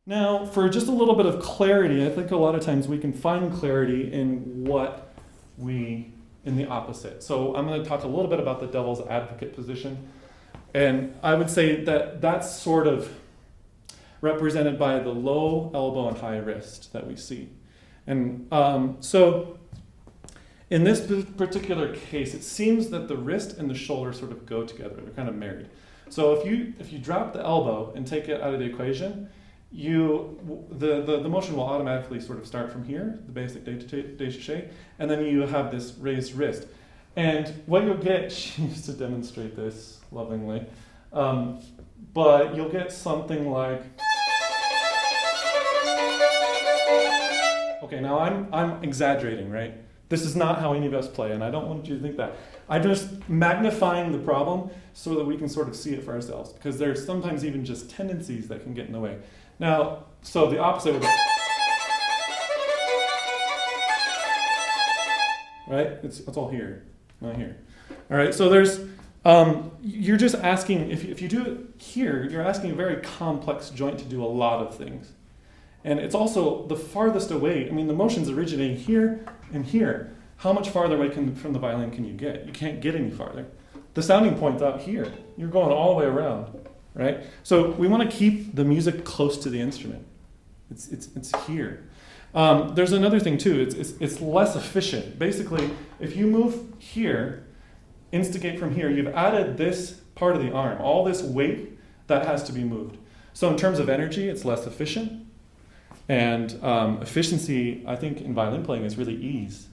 Now, for just a little bit of clarity, I think a lot of times we can find clarity in in the opposite. So I'm going to talk a little bit about the devil's advocate position. And I would say that that's sort of represented by the low elbow and high wrist that we see. And so in this particular case, it seems that the wrist and the shoulder sort of go together. They're kind of married. So if you drop the elbow and take it out of the equation, the motion will automatically sort of start from here, the basic détaché, and then you have this raised wrist. And what you'll get, she used to demonstrate this lovingly, but you'll get something like, okay, now I'm exaggerating, right? This is not how any of us play, and I don't want you to think that. I'm just magnifying the problem so that we can sort of see it for ourselves, because there's sometimes even just tendencies that can get in the way. Now, so the opposite would be, right? It's all here, not here. All right, so there's, you're just asking, if you do it here, you're asking a very complex joint to do a lot of things. And it's also the farthest away. I mean, the motion's originating here and here. How much farther away from the violin can you get? You can't get any farther. The sounding point's out here. You're going all the way around, right? So we want to keep the music close to the instrument. It's here. There's another thing too. It's less efficient. Basically, if you move here, instigate from here, you've added this part of the arm, all this weight that has to be moved. So in terms of energy, it's less efficient. And efficiency, I think, in violin playing is really ease.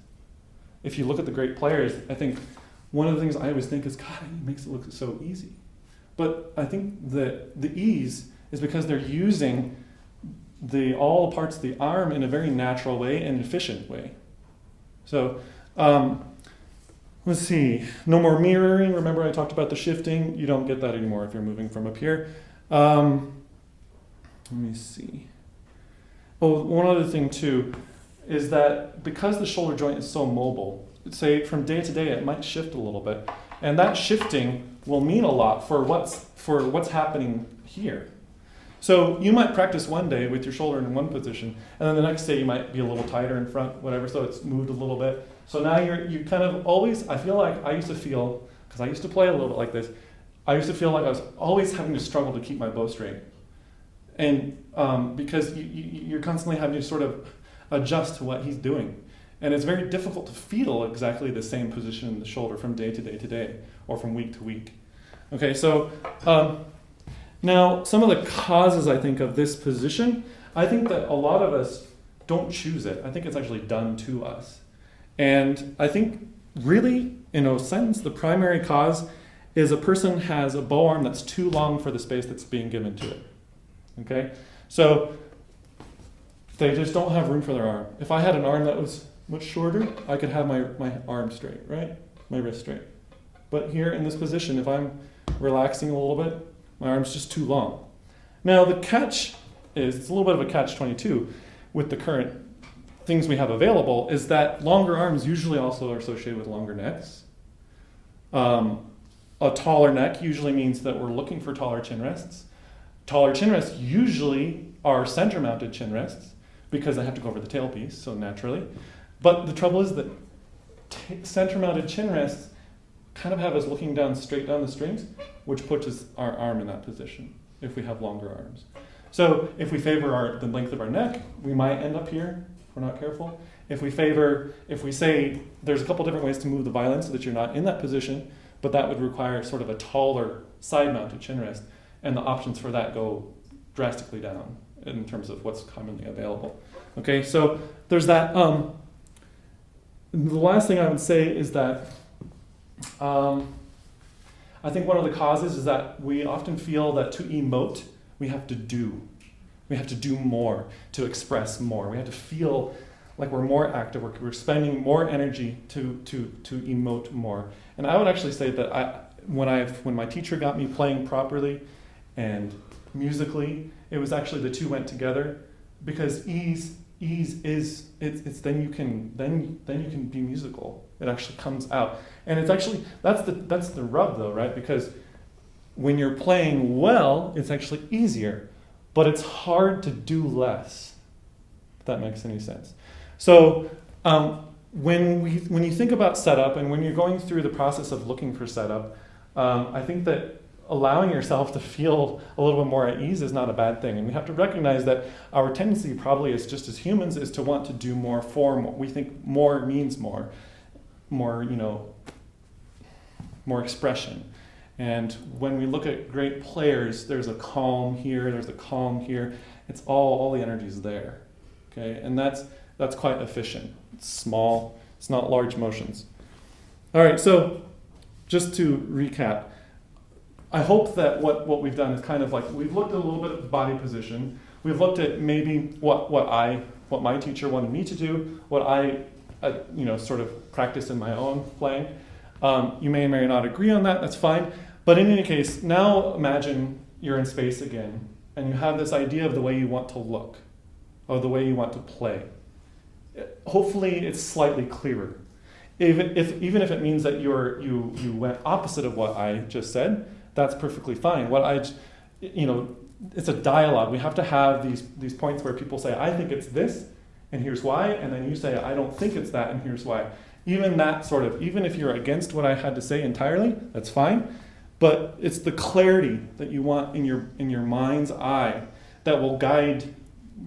If you look at the great players, I think one of the things I always think is, God, it makes it look so easy. But I think that the ease is because they're using all parts of the arm in a very natural way and efficient way. So let's see. No more mirroring. Remember I talked about the shifting. You don't get that anymore if you're moving from up here. Let me see. Oh, one other thing too is that because the shoulder joint is so mobile, say from day to day it might shift a little bit, and that shifting will mean a lot for what's happening here. So you might practice one day with your shoulder in one position, and then the next day you might be a little tighter in front, whatever, so it's moved a little bit. So now you kind of always, I feel like I used to feel, because I used to play a little bit like this, I used to feel like I was always having to struggle to keep my bow straight. And because you're constantly having to sort of adjust to what he's doing. And it's very difficult to feel exactly the same position in the shoulder from day to day to day, or from week to week. Okay, so now some of the causes, I think, of this position, I think that a lot of us don't choose it. I think it's actually done to us. And I think really, in a sense, the primary cause is a person has a bow arm that's too long for the space that's being given to it. Okay, so they just don't have room for their arm. If I had an arm that was much shorter, I could have my arm straight, right? My wrist straight. But here in this position, if I'm relaxing a little bit, my arm's just too long. Now the catch is, it's a little bit of a catch-22 with the current things we have available, is that longer arms usually also are associated with longer necks. A taller neck usually means that we're looking for taller chin rests. Taller chin rests usually are center-mounted chin rests because they have to go over the tailpiece, so naturally. But the trouble is that center-mounted chin rests kind of have us looking down straight down the strings, which puts our arm in that position if we have longer arms. So if we favor the length of our neck, we might end up here if we're not careful. If we say there's a couple different ways to move the violin so that you're not in that position, but that would require sort of a taller side-mounted chin rest, and the options for that go drastically down in terms of what's commonly available. Okay, so there's that. The last thing I would say is that I think one of the causes is that we often feel that to emote, we have to do. We have to do more to express more. We have to feel like we're more active. We're spending more energy to emote more. And I would actually say that when my teacher got me playing properly and musically, it was actually the two went together, because ease is it's then you can be musical. It actually comes out, and it's actually that's the rub though, right? Because when you're playing well, it's actually easier. but it's hard to do less, if that makes any sense. So when you think about setup and when you're going through the process of looking for setup, I think that allowing yourself to feel a little bit more at ease is not a bad thing. And we have to recognize that our tendency probably is just as humans is to want to do more for more. We think more means more, more expression. And when we look at great players, there's a calm here, there's a calm here. It's all the energy's there, okay? And that's quite efficient. It's small, it's not large motions. All right, so just to recap, I hope that what we've done is kind of like, we've looked at a little bit at body position. We've looked at maybe what my teacher wanted me to do, what I sort of practice in my own playing. You may or may not agree on that, that's fine. But in any case, now imagine you're in space again, and you have this idea of the way you want to look, or the way you want to play. Hopefully it's slightly clearer. Even if it means that you went opposite of what I just said, that's perfectly fine. It's a dialogue. We have to have these points where people say, I think it's this, and here's why, and then you say, I don't think it's that, and here's why. Even if you're against what I had to say entirely, that's fine. But it's the clarity that you want in your mind's eye that will guide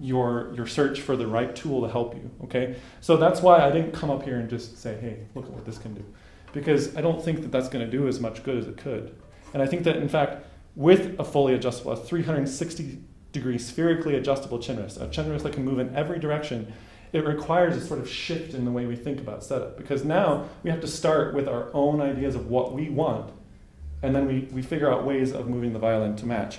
your search for the right tool to help you, okay? So that's why I didn't come up here and just say, hey, look at what this can do. Because I don't think that that's going to do as much good as it could. And I think that, in fact, with a fully adjustable, a 360-degree spherically adjustable chin rest, a chin rest that can move in every direction, it requires a sort of shift in the way we think about setup. Because now we have to start with our own ideas of what we want, and then we figure out ways of moving the violin to match.